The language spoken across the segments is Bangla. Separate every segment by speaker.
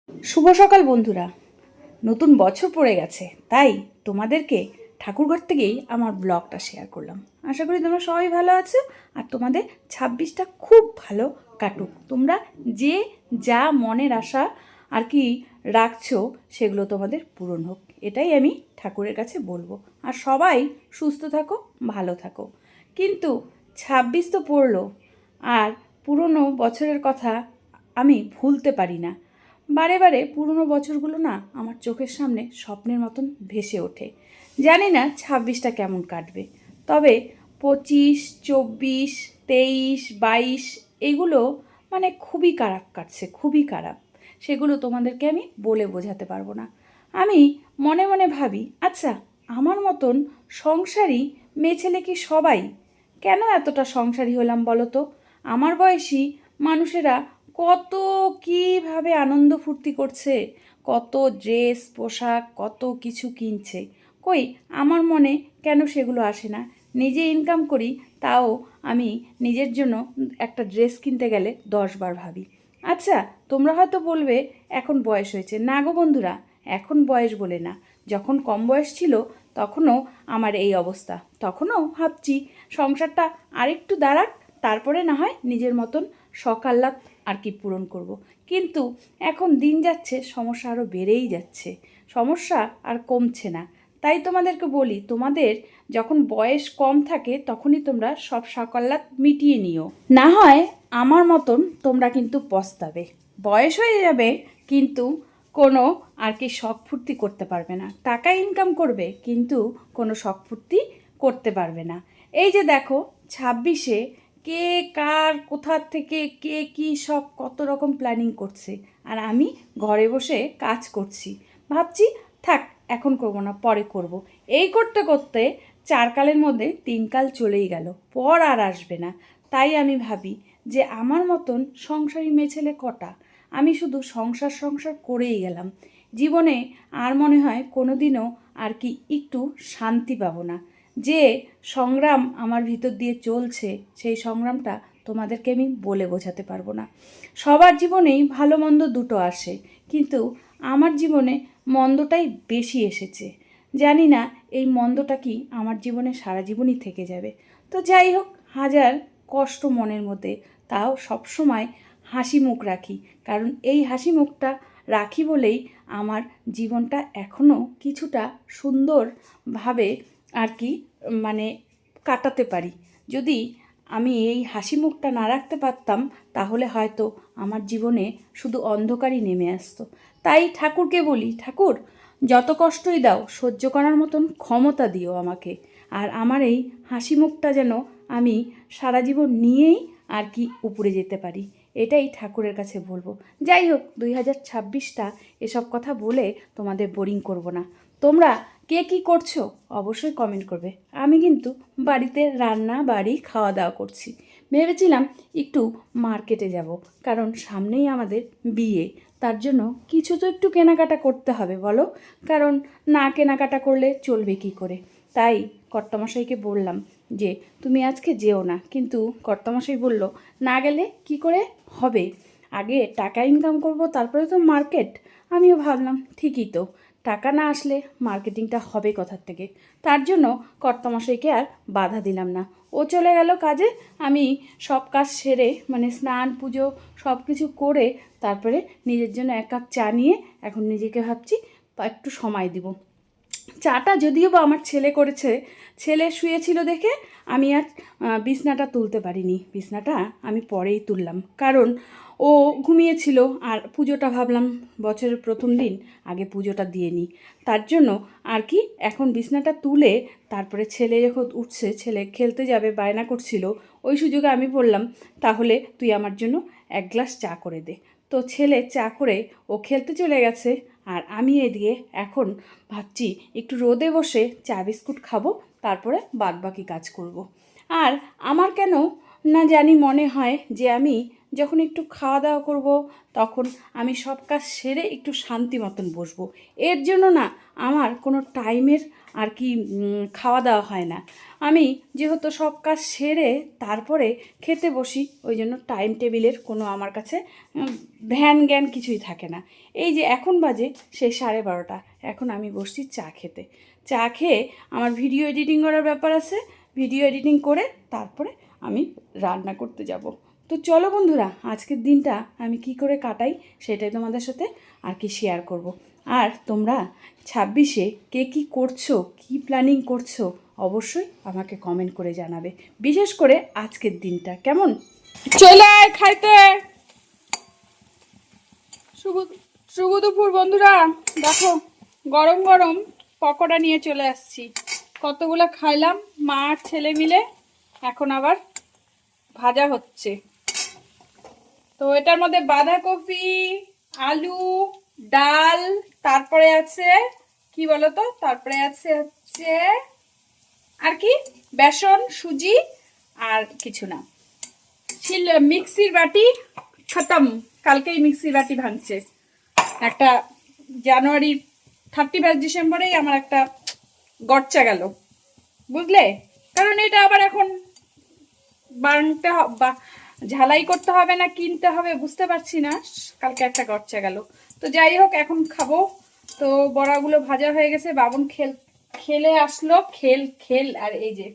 Speaker 1: শুভ সকাল বন্ধুরা। নতুন বছর পড়ে গেছে, তাই তোমাদেরকে ঠাকুরঘর থেকেই আমার ব্লগটা শেয়ার করলাম। আশা করি তোমরা সবাই ভালো আছো আর তোমাদের 26টা খুব ভালো কাটুক। তোমরা যে যা মনের আশা আর কি রাখছো সেগুলো তোমাদের পূরণ হোক, এটাই আমি ঠাকুরের কাছে বলবো। আর সবাই সুস্থ থাকো, ভালো থাকো। কিন্তু 26 তো পড়লো, আর পুরনো বছরের কথা আমি ভুলতে পারি না। বারে বারে পুরনো বছরগুলো না আমার চোখের সামনে স্বপ্নের মতন ভেসে ওঠে। জানি না 26টা কেমন কাটবে, তবে 25, 24, 23, 22 এগুলো মানে খুবই খারাপ কাটছে, খুবই খারাপ। সেগুলো তোমাদেরকে আমি বলে বোঝাতে পারবো না। আমি মনে মনে ভাবি, আচ্ছা আমার মতন সংসারী মেয়ে ছেলে কি সবাই? কেন এতটা সংসারী হলাম বলো তো? আমার বয়সী মানুষেরা কত কীভাবে আনন্দ ফুর্তি করছে, কত ড্রেস পোশাক কত কিছু কিনছে। কই আমার মনে কেন সেগুলো আসে না? নিজে ইনকাম করি, তাও আমি নিজের জন্য একটা ড্রেস কিনতে গেলে 10 বার ভাবি। আচ্ছা, তোমরা হয়তো বলবে এখন বয়স হয়েছে। না গো বন্ধুরা, এখন বয়স বলে না। যখন কম বয়স ছিল তখনও আমার এই অবস্থা, তখনও ভাবছি সংসারটা আরেকটু দাঁড়াক, তারপরে না হয় নিজের মতন শখ আহ্লাদ আর কি পূরণ করব। কিন্তু এখন দিন যাচ্ছে, সমস্যা আরও বেড়েই যাচ্ছে, সমস্যা আর কমছে না। তাই তোমাদেরকে বলি, তোমাদের যখন বয়স কম থাকে তখনই তোমরা সব শখ আহ্লাদ মিটিয়ে নিও, না হয় আমার মতন তোমরা কিন্তু পস্তাবে। বয়স হয়ে যাবে কিন্তু কোনো আর কি শখ ফুর্তি করতে পারবে না। টাকা ইনকাম করবে কিন্তু কোনো শখ ফুর্তি করতে পারবে না। এই যে দেখো 26-এ কে কার কোথার থেকে কে কী সব কত রকম প্ল্যানিং করছে, আর আমি ঘরে বসে কাজ করছি। ভাবছি থাক, এখন করবো না, পরে করব। এই করতে করতে 4 কালের মধ্যে 3 কাল চলেই গেল, পর আর আসবে না। তাই আমি ভাবি যে আমার মতন সংসারী মেয়ে ছেলে কটা? আমি শুধু সংসার সংসার করেই গেলাম। জীবনে আর মনে হয় কোনো দিনও আর কি একটু শান্তি পাবো না। যে সংগ্রাম আমার ভিতর দিয়ে চলছে, সেই সংগ্রামটা তোমাদেরকে আমি বলে বোঝাতে পারবো না। সবার জীবনেই ভালো মন্দ দুটো আসে, কিন্তু আমার জীবনে মন্দটাই বেশি এসেছে। জানি না এই মন্দটা কি আমার জীবনে সারা জীবনই থেকে যাবে। তো যাই হোক, হাজার কষ্ট মনের মধ্যে, তাও সবসময় হাসি মুখ রাখি, কারণ এই হাসি মুখটা রাখি বলেই আমার জীবনটা এখনও কিছুটা সুন্দরভাবে আর কি মানে কাটাতে পারি। যদি আমি এই হাসি মুখটা না রাখতে পারতাম, তাহলে হয়তো আমার জীবনে শুধু অন্ধকারই নেমে আসতো। তাই ঠাকুরকে বলি, ঠাকুর যত কষ্টই দাও সহ্য করার মতন ক্ষমতা দিও আমাকে, আর আমার এই হাসি মুখটা যেন আমি সারা জীবন নিয়েই আর কি উপরে যেতে পারি, এটাই ঠাকুরের কাছে বলবো। যাই হোক, 2026টা এসব কথা বলে তোমাদের বোরিং করব না। তোমরা কে কী করছো অবশ্যই কমেন্ট করবে। আমি কিন্তু বাড়িতে রান্না বাড়ি খাওয়া দাওয়া করছি। ভেবেছিলাম একটু মার্কেটে যাব, কারণ সামনেই আমাদের বিয়ে, তার জন্য কিছু তো একটু কেনাকাটা করতে হবে বলো, কারণ না কেনাকাটা করলে চলবে কি করে। তাই কর্তামশাইকে বললাম যে তুমি আজকে যেও না, কিন্তু কর্তামশাই বলল না গেলে কি করে হবে, আগে টাকা ইনকাম করব তারপরে তো মার্কেট। আমিও ভাবলাম ঠিকই তো, টাকা না আসলে মার্কেটিংটা হবে কোথার থেকে। তার জন্য কর্তামশাইকে আর বাধা দিলাম না, ও চলে গেল কাজে। আমি সব কাজ সেরে মানে স্নান পুজো সব কিছু করে তারপরে নিজের জন্য 1 কাপ চা নিয়ে এখন নিজেকে ভাবছি একটু সময় দিব। চাটা যদিও বা আমার ছেলে করেছে, ছেলে শুয়েছিল দেখে আমি আর বিছনাটা তুলতে পারিনি। বিছনাটা আমি পরেই তুললাম, কারণ ও ঘুমিয়েছিল, আর পুজোটা ভাবলাম বছরের প্রথম দিন আগে পুজোটা দিয়ে নিই। তার জন্য আর কি এখন বিছনাটা তুলে তারপরে ছেলে যখন উঠছে, ছেলে খেলতে যাবে বায়না করছিল, ওই সুযোগে আমি বললাম তাহলে তুই আমার জন্য 1 গ্লাস চা করে দে। তো ছেলে চা করে ও খেলতে চলে গেছে, আর আমি এদিকে এখন ভাবছি একটু রোদে বসে চা বিস্কুট খাবো, তারপরে বাদবাকি কাজ করব। আর আমার কেন না জানি মনে হয় যে আমি যখন একটু খাওয়া দাওয়া করব, তখন আমি সব কাজ সেরে একটু শান্তি মতন বসবো। এর জন্য না আমার কোনো টাইমের আর কি খাওয়া দাওয়া হয় না। আমি যেহেতু সব কাজ সেরে তারপরে খেতে বসি, ওই জন্য টাইম টেবিলের কোনো আমার কাছে ধ্যান জ্ঞান কিছুই থাকে না। এই যে এখন বাজে সেই 12:30, এখন আমি বসছি চা খেতে। চা খেয়ে আমার ভিডিও এডিটিং করার ব্যাপার আছে, ভিডিও এডিটিং করে তারপরে আমি রান্না করতে যাব। তো চলো বন্ধুরা, আজকের দিনটা আমি কি করে কাটাই সেটাই তোমাদের সাথে আর কি শেয়ার করব। আর তোমরা 26-এ কে কী করছো, কী প্ল্যানিং করছো, অবশ্যই আমাকে কমেন্ট করে জানাবে। বিশেষ করে আজকের দিনটা কেমন। চলে আয় খাইতে। শুভ শুভ দুপুর বন্ধুরা, দেখো গরম গরম পকোড়া নিয়ে চলে আসছি। কতগুলো খাইলাম মা আর ছেলে মিলে, এখন আবার ভাজা হচ্ছে। তো এটার মধ্যে বাঁধাকপি, আলু, ডাল, তারপরে আছে কি বলতো, তারপরে আছে হচ্ছে আর কি বেসন, সুজি, আর কিছু না। মিক্সির বাটি খতম, কালকেই মিক্সির বাটি ভাঙছে। একটা জানুয়ারি 31 ডিসেম্বরেই আমার একটা গচ্চা গেল, বুঝলে। কারণ এটা আবার এখন বানতে বা ঝালাই করতে হবে না কিনতে হবে বুঝতে পারছি না, কালকে একটা গচ্চা গেল। তো যাই হোক, এখন খাবো। তো বড়াগুলো ভাজা হয়ে গেছে, বাবন খেলে আসলো, খেল আর এই যে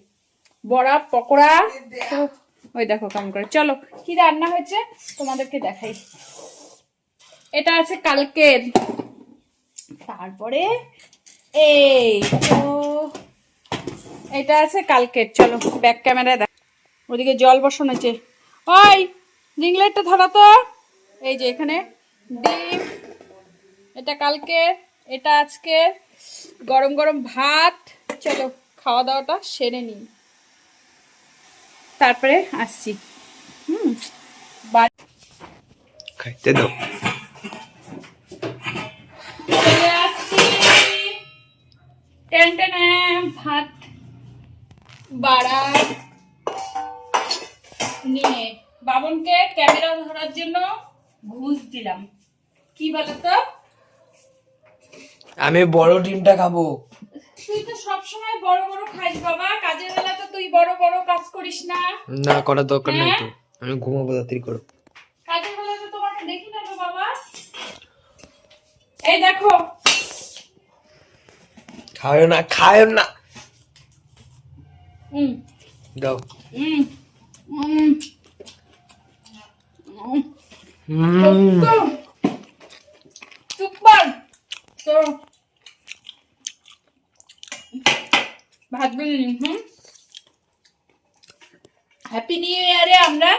Speaker 1: বড়া পকোড়া। তো ওই দেখো কেমন করে। চলো কি রান্না হয়েছে তোমাদেরকে দেখাই। এটা আছে কালকের, তারপরে এই তো এটা আছে কালকের। চলো ব্যাক ক্যামেরায় দেখ। ওদিকে জল বসানো আছে, ওই রিং লাইটটা ধরা তো। এই যে এখানে ডিম, এটা কালকের, এটা আজকে। গরম গরম ভাত। চলো খাওয়া দাওয়াটা সেরে নিই, তারপরে আসছি।
Speaker 2: খাইতে দাও।
Speaker 1: চলে আসছি। টেনটেনে ভাত বাড়া নিয়ে বাবনকে ক্যামেরা ধরার জন্য ঘুষ দিলাম। কি বলতো,
Speaker 2: আমি বড় ডিমটা খাবো।
Speaker 1: তুই তো সবসময় বড় বড় খাইস বাবা, কাজের বেলা তো তুই বড় বড় কাজ করিস না।
Speaker 2: না করার দরকার নাই তো, আমি ঘুমাবো, তাড়াতাড়ি করো।
Speaker 1: কাজের বেলা তো তোমাকে দেখি না গো বাবা। এই দেখো,
Speaker 2: খাও না দাও।
Speaker 1: সুপার। তো ভাত বেড়ে হ্যাপি নিউ ইয়ারে আমরা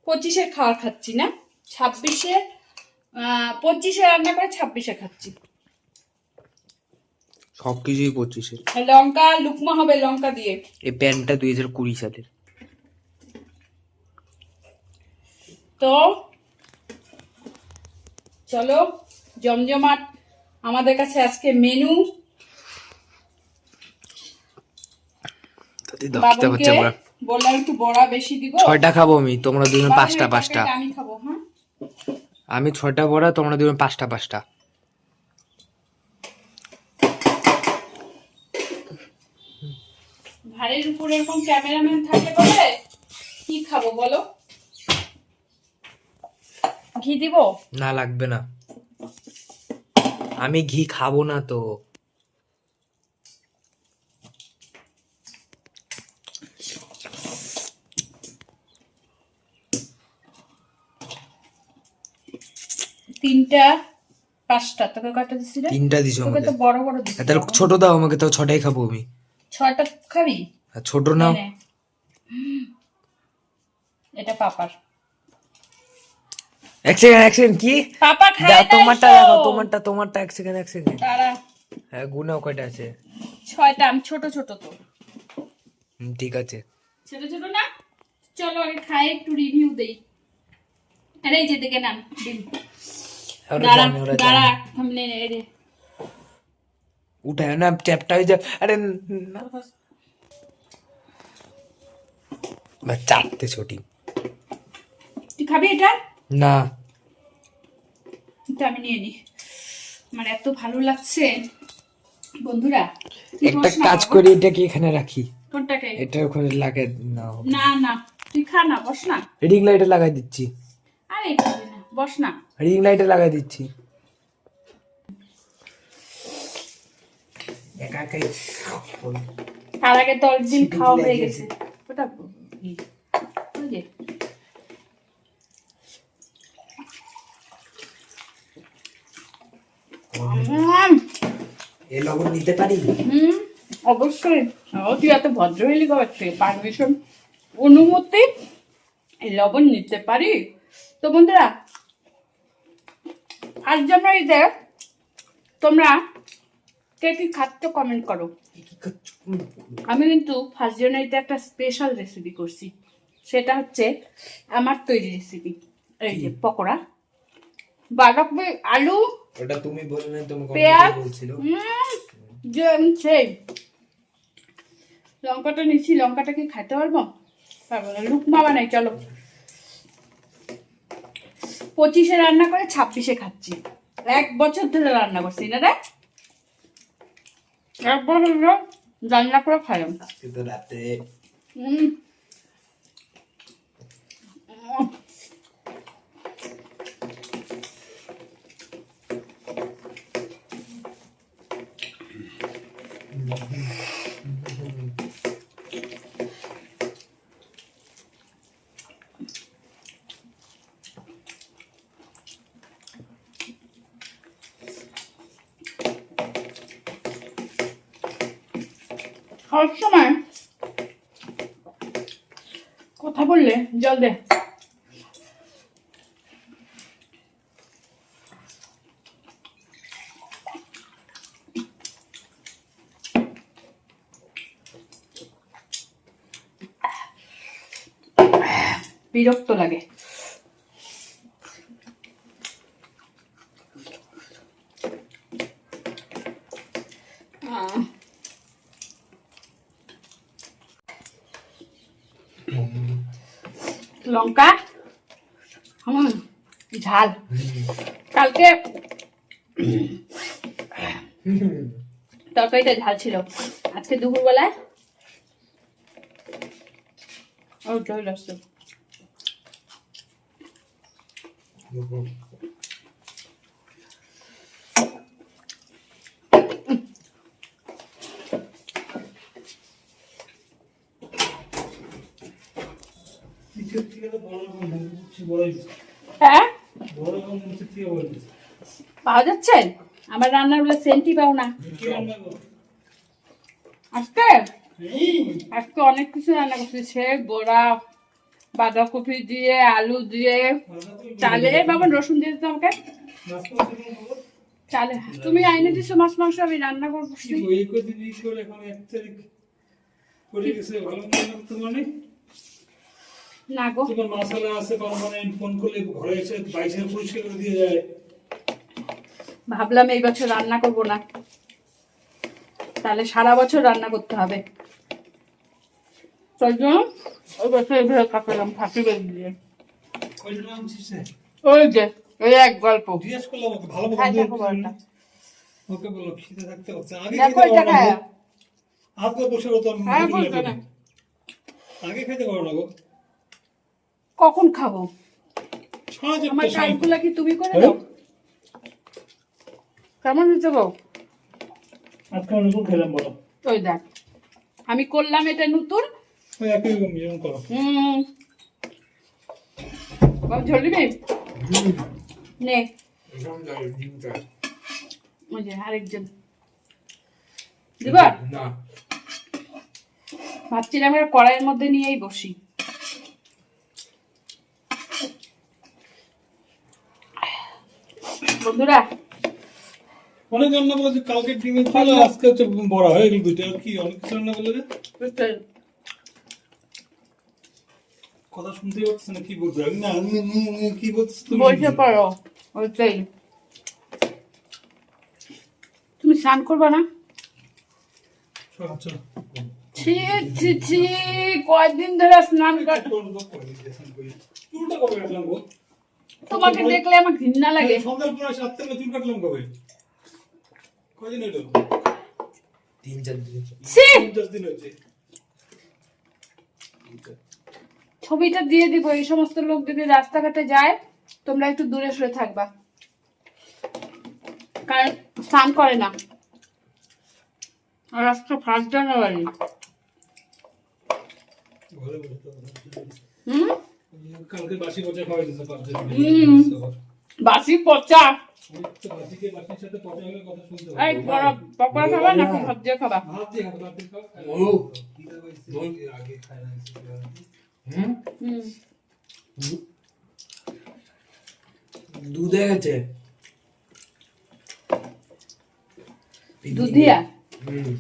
Speaker 1: 25-এর খাওয়া খাচ্ছি না, 26-এ 25-এ রান্না করে 26-এ খাচ্ছি।
Speaker 2: সবকিছুই 25-এর।
Speaker 1: লঙ্কা লুকমা হবে লঙ্কা দিয়ে।
Speaker 2: এই প্যান্টটা 2020 সালের।
Speaker 1: তো চলো জমজমাট আমাদের কাছে আজকে মেনু। বাবুকে বললাম একটু বড়া বেশি দিব।
Speaker 2: 6টা খাবো আমি, তোমরা দুজন 5টা 5টা।
Speaker 1: আমি খাবো। হ্যাঁ
Speaker 2: আমি 6টা বড়া, তোমরা দুজন 5টা 5টা।
Speaker 1: ভারের উপরে এরকম ক্যামেরাম্যান থাকলে বলে কি খাবো বলো। ঘি দিব?
Speaker 2: না লাগবে না, আমি ঘি খাবো না তো।
Speaker 1: তিনটা 5টা, তোকে কয়টা দিছি রে?
Speaker 2: 3টা দিছো
Speaker 1: তোকে
Speaker 2: আমাকে।
Speaker 1: তো বড় বড় দিছি।
Speaker 2: তাহলে ছোট দাও আমাকে, তাও 6টাই খাবো আমি।
Speaker 1: 6টা খাবি?
Speaker 2: আর ছোট নাও।
Speaker 1: এটা পাপার।
Speaker 2: এক সেকেন্ড কি?
Speaker 1: পাপা খায় না।
Speaker 2: তোমারটা দেখো, তোমারটা এক সেকেন্ড।
Speaker 1: তারা
Speaker 2: হ্যাঁ গুনাও কয়টা আছে?
Speaker 1: 6টা। আমি ছোট ছোট তো।
Speaker 2: ঠিক আছে,
Speaker 1: ছোট ছোট না। চলো আগে খাই, একটু রিভিউ দেই। আরে এই যে দেখে নাম ডিম। দাঁড়া থামলে রে।
Speaker 2: উঠায় না, চ্যাপটা হয়ে যায়। আরে না, চাপতে ছোটি।
Speaker 1: তুই খাবি এটা?
Speaker 2: না
Speaker 1: এটা আমি নিয়ে নি, আমার এত ভালো লাগছে। বন্ধুরা কি
Speaker 2: একটা
Speaker 1: বস না
Speaker 2: কাজ
Speaker 1: বাবা?
Speaker 2: করি, এটা কি এখানে রাখি,
Speaker 1: কোনটাকে?
Speaker 2: এটা ওখানে লাগে না।
Speaker 1: না না, তুই খা না, বস না।
Speaker 2: রিং লাইটে লাগাই দিচ্ছি,
Speaker 1: আরে খাবি না, বস না।
Speaker 2: রিং লাইটে লাগাই দিচ্ছি। একা একাই
Speaker 1: তার আগে তো অনেকদিন
Speaker 2: সিটি
Speaker 1: খাওয়া হয়ে
Speaker 2: লেগে
Speaker 1: গেছে। ওটা ওই যে
Speaker 2: এ লবণ নিতে পারি?
Speaker 1: হুম, অবশ্যই। তুই এত ভদ্র হইলি কবে? পারমিশন, অনুমতি, এই লবণ নিতে পারি। তো বন্ধুরা, আজ জানুয়ারিতে তোমরা কে কি খাচ্ছ কমেন্ট করো। আমি কিন্তু ফার্স্ট জানুয়ারিতে একটা স্পেশাল রেসিপি করছি, সেটা হচ্ছে আমার তৈরি রেসিপি। এই যে পকোড়া, বাঁধাকপি, আলু,
Speaker 2: ওটা তুমি বললে, তুমি
Speaker 1: পেঁয়াজ,
Speaker 2: বলছিল।
Speaker 1: যে সেই লঙ্কাটা নিচ্ছি। লঙ্কাটা কি খাইতে পারবো? পারবো না। লুকমা বানাই, চলো। 25-এ রান্না করে 26-এ খাচ্ছি। 1 বছর ধরে রান্না করছি না রে। 1 বছর ধরে রান্না করে খাইলাম।
Speaker 2: আজকে তো রাতে
Speaker 1: উম, খাওয়ার সময় কথা বললে জল দে। বিরক্ত লাগে। লঙ্কা ঝাল। কালকে তরকারিটা ঝাল ছিল, আজকে দুপুরবেলায় ও ঝাল আসছে। হ্যাঁ, পাওয়া যাচ্ছে? আমার রান্নার বলে সেন্টই পাও না। আজকে আজকে অনেক কিছু রান্না করছি। সে বড়া, বাঁধাকপি দিয়ে, আলু দিয়ে, চালে বাবা রসুন দিয়ে দিতে আমাকে। চালে তুমি আইনে দিছো মাছ মাংস, আমি রান্না করছি। না গো,
Speaker 3: তোমার মশলা আছে পার্মানেন্ট, ফোন করলে ঘরে এসে 22 পরিষ্কার করে দিয়ে যায়।
Speaker 1: ভাবলাম এই বছর রান্না করব না, তাহলে সারা বছর রান্না করতে হবে। তাই জন্য ওই বছর এইভাবে কাটালাম, ফাঁকি বের দিয়ে।
Speaker 3: কয়টা নাম ছিসে?
Speaker 1: ওই যে ওই এক গল্প।
Speaker 3: জিজ্ঞেস করলাম ওকে, ভালো
Speaker 1: খাই
Speaker 3: মতো
Speaker 1: থাকো বড়টা।
Speaker 3: ওকে বলো খিদে থাকতে হচ্ছে। আগে
Speaker 1: দেখো
Speaker 3: খেতে
Speaker 1: এটা
Speaker 3: পারো না
Speaker 1: খায়।
Speaker 3: গো। আজকে বসে হতাম
Speaker 1: হ্যাঁ
Speaker 3: হোটেলে
Speaker 1: বলছো না,
Speaker 3: আগে খেতে পারো না গো।
Speaker 1: কখন খাবো?
Speaker 3: সাড়ে
Speaker 1: আমার
Speaker 3: চারটার সময়।
Speaker 1: কাজগুলা কি তুমি করে
Speaker 3: হ্যাঁ?
Speaker 1: দাও? কেমন হচ্ছে গো?
Speaker 3: আজকে আমি নতুন খেলাম বলো।
Speaker 1: ওই দেখ, আমি করলাম এটা নতুন।
Speaker 3: ওই একই রকম যেমন করো।
Speaker 1: ঝোল দিবি? নে, ওই যে আরেকজন দিবা।
Speaker 2: না,
Speaker 1: ভাবছিলাম এর কড়াইয়ের মধ্যে নিয়েই বসি। বন্ধুরা,
Speaker 3: অনেক রান্না বলে যে কালকে ডিমের ঝোল, আজকে হচ্ছে বড়া হয়ে গেল দুইটা। আর কি অনেক কিছু রান্না বলে যে কথা শুনতেই পাচ্ছ না, কি বলছো? আমি না কি বলছো তুমি?
Speaker 1: বসে পড়ো। ওইটাই, তুমি স্নান করবা না?
Speaker 3: চলো, চলো।
Speaker 1: ছি ছি ছি, কয়দিন ধরে স্নান কর।
Speaker 3: চুলটা কবে কাটলাম গো?
Speaker 1: তোমাকে দেখলে আমার ঘৃণা লাগে।
Speaker 3: সন্ধ্যার পরে 7 থেকে চুল কাটলাম কবে? কয়দিন হলো?
Speaker 2: 3-4 দিন।
Speaker 1: ছি!
Speaker 3: 50 দিন হয়েছে।
Speaker 1: ছবিটা দিয়ে দিব। এই সমস্ত লোক যদি রাস্তাঘাটে যায়, তোমরা একটু দূরে সরে থাকবা, কারণ স্নান করে না। আর আজকে 1 জানুয়ারি।
Speaker 3: ঘরে বসে তো
Speaker 1: হুম,
Speaker 3: কালকে বাসি পচা খাওয়াই দিয়েছে 5 দিন।
Speaker 1: বাসি পচা।
Speaker 3: বাসিকে বাসির সাথে পচা হলে কথা শুনতে হবে।
Speaker 1: এই পকোড়া খাবা নাকি ভাত দিয়ে খাবা?
Speaker 3: ভাত দিয়ে খাবো, ভাত দিয়ে খাও। খিদে পাইছে, আগে খায় না।
Speaker 2: হুম?
Speaker 1: হুম,
Speaker 2: দুধ হয়ে গেছে।
Speaker 1: দুধিয়া
Speaker 2: হুম।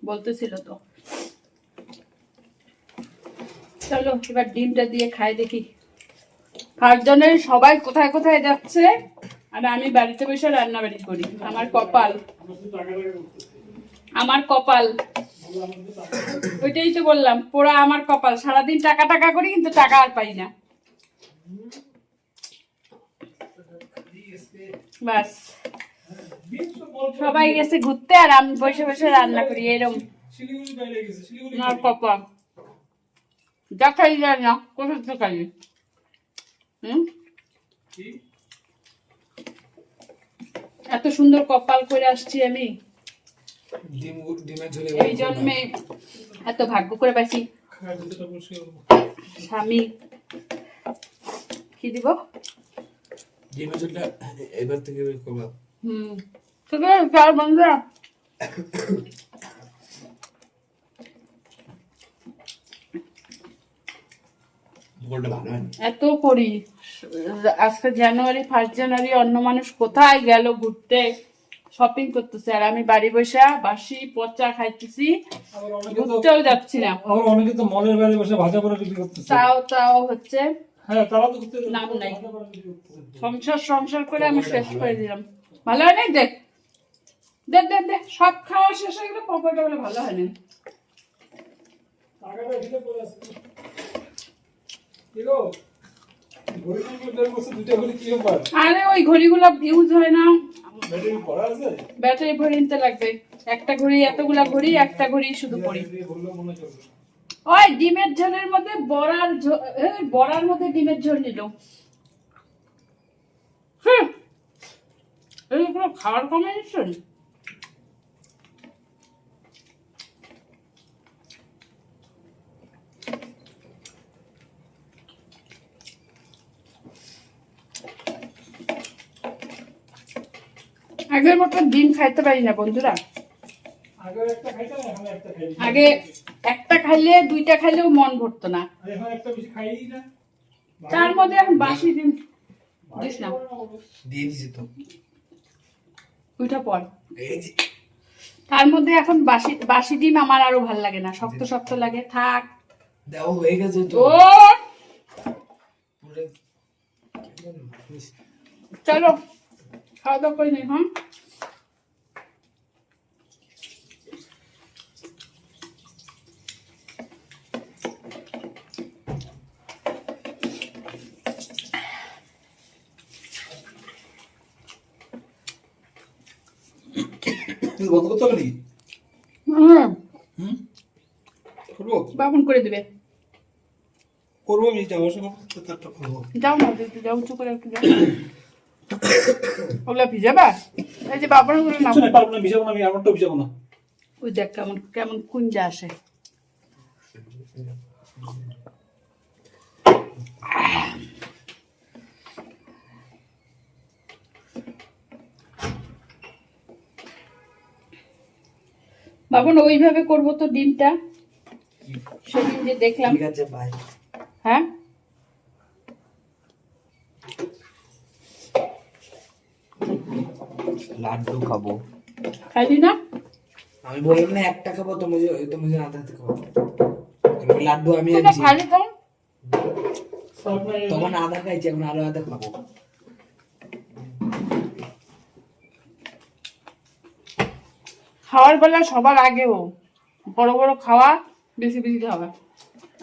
Speaker 1: বলতেছিল তো। চলো এবার ডিমটা দিয়ে খাই দেখি। 8 জনের সবাই কোথায় কোথায় যাচ্ছে, আর আমি বাড়িতে বসে রান্না বাড়ি করি। আমার কপাল, আমার কপাল। ওইটাই তো বললাম, পোড়া আমার কপাল। সারাদিন টাকা টাকা করি, কিন্তু টাকা আর পাই না। বাস, সবাই গেছে ঘুরতে, আর আমি বসে বসে রান্না করি। এরকম
Speaker 3: শিলিগুড়ি বাইরে গেছে, শিলিগুড়ি
Speaker 1: আমার কপাল। যা খাই যায় না, কোথায় তো খাই। হুম,
Speaker 3: কি?
Speaker 1: এত সুন্দর কপাল করে আসছি আমি।
Speaker 2: ডিমের ঝোলে
Speaker 1: এই জন্মে এত ভাগ্য করে পাইছি।
Speaker 3: খায় দুটোটা বসে
Speaker 1: স্বামী কি দিব?
Speaker 2: ডিমের ঝোলটা এবার থেকে বের করবা।
Speaker 1: হুম, ঠিক আছে চার বন্ধুরা।
Speaker 2: গোলটা ভালো হয় না।
Speaker 1: এত করি। আজকে জানুয়ারি, 1 জানুয়ারি, অন্য মানুষ কোথায় গেল ঘুরতে, শপিং করতেছে, আর আমি বাড়ি বসে বাসি পচা খাইতেছি,
Speaker 3: আবার অনেকে তো
Speaker 1: ঘুরতেও যাচ্ছি না।
Speaker 3: আবার অনেকে তো মলের বাইরে বসে ভাজা পোড়া বিক্রি করতেছে।
Speaker 1: তাও হচ্ছে।
Speaker 3: হ্যাঁ, তারা তো ঘুরতে
Speaker 1: নাম নাই।
Speaker 3: ভাজা পোড়া বিক্রি করতেছে।
Speaker 1: সংসার করে আমি শেষ করে দিলাম। ভালো হয় নাই? দেখ দেখ দেখ দেখ, সব খাওয়া শেষ হয়ে গেলে পকোড়া বলে ভালো হয় না।
Speaker 3: টাকাটা এখানে পড়ে আছে। কি গো? ঘড়ি কিনতে বের করছে, দুইটা ঘড়ি কি ব্যাপার?
Speaker 1: আরে ওই ঘড়িগুলো ইউজ হয় না,
Speaker 3: ব্যাটারি ভরা আছে?
Speaker 1: ব্যাটারি ভরে নিতে লাগবে। একটা ঘড়ি, এতগুলা ঘড়ি, একটা ঘড়ি শুধু পড়ি।
Speaker 3: দিয়ে বললেও মনে চলবে না।
Speaker 1: ওই ডিমের ঝোলের মধ্যে বড়ার মধ্যে ডিমের ঝোল নিল। এইগুলো খাওয়ার কম্বিনেশন। আগের মতো ডিম খাইতে পারি না বন্ধুরা।
Speaker 3: আগে একটা খাইতাম, এখন একটা খাই।
Speaker 1: আগে একটা খাইলে, 2টা খাইলেও মন ভরতো না।
Speaker 3: আর এখন একটা বেশি খাইই না।
Speaker 1: তার মধ্যে এখন বাসি ডিম দিস না।
Speaker 2: দিয়ে দিছি তো।
Speaker 1: ওইটা পর।
Speaker 2: এই যে
Speaker 1: তার মধ্যে এখন বাসি ডিম আমার আরো ভাল লাগে না, শক্ত শক্ত লাগে। থাক।
Speaker 2: দাও হয়ে গেছে তো।
Speaker 1: ও
Speaker 2: পুরো
Speaker 1: চলো খাওয়া দাওয়া করে নি। হ্যাঁ,
Speaker 3: তুই বন্ধ করতে পারি? করবো?
Speaker 1: বাবন করে দিবে।
Speaker 3: করবো, আমি যাওয়ার সময় তারটা করবো।
Speaker 1: যাও না, একটু যাও, উঁচু করে একটু যাও। ওগুলা ভিজাবা? এই যে বাবন গুলো নাও।
Speaker 3: কিছু না, পারবো না, ভিজাবো না, আমি আমারটাও ভিজাবো না।
Speaker 1: ওই দেখ কেমন কেমন কুঞ্জা আসে। বাবন ওইভাবে করবো তো ডিমটা, সেদিন যে দেখলাম।
Speaker 2: ঠিক আছে বাই।
Speaker 1: হ্যাঁ,
Speaker 2: লাড্ডু খাবো।
Speaker 1: খাইলি না?
Speaker 2: আমি বললাম না একটা খাবো, তুমি আধা হাতে খাবো। লাড্ডু আমি
Speaker 1: সেটা
Speaker 2: আনছি।
Speaker 1: খাইলি তো।
Speaker 2: তখন আধা খাইছি, এখন আরো আধা খাবো।
Speaker 1: খাওয়ার বেলা সবার আগেও বড় বড় খাওয়া, বেশি বেশি খাওয়া,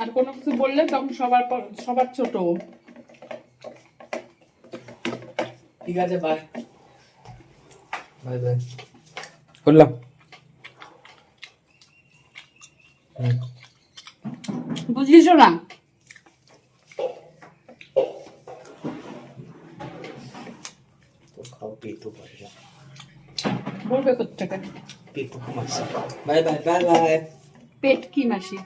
Speaker 1: আর কোনো কিছু বললে তখন সবার ছোট।
Speaker 2: ঠিক আছে বাই। বাই বাই করলাম।
Speaker 1: বুঝিস না?
Speaker 2: তো খাও পেতো পারবা
Speaker 1: বলবে কোথেকে?
Speaker 2: পেতো মাসি বাই বাই বাই বাই
Speaker 1: পেট কি মাসি?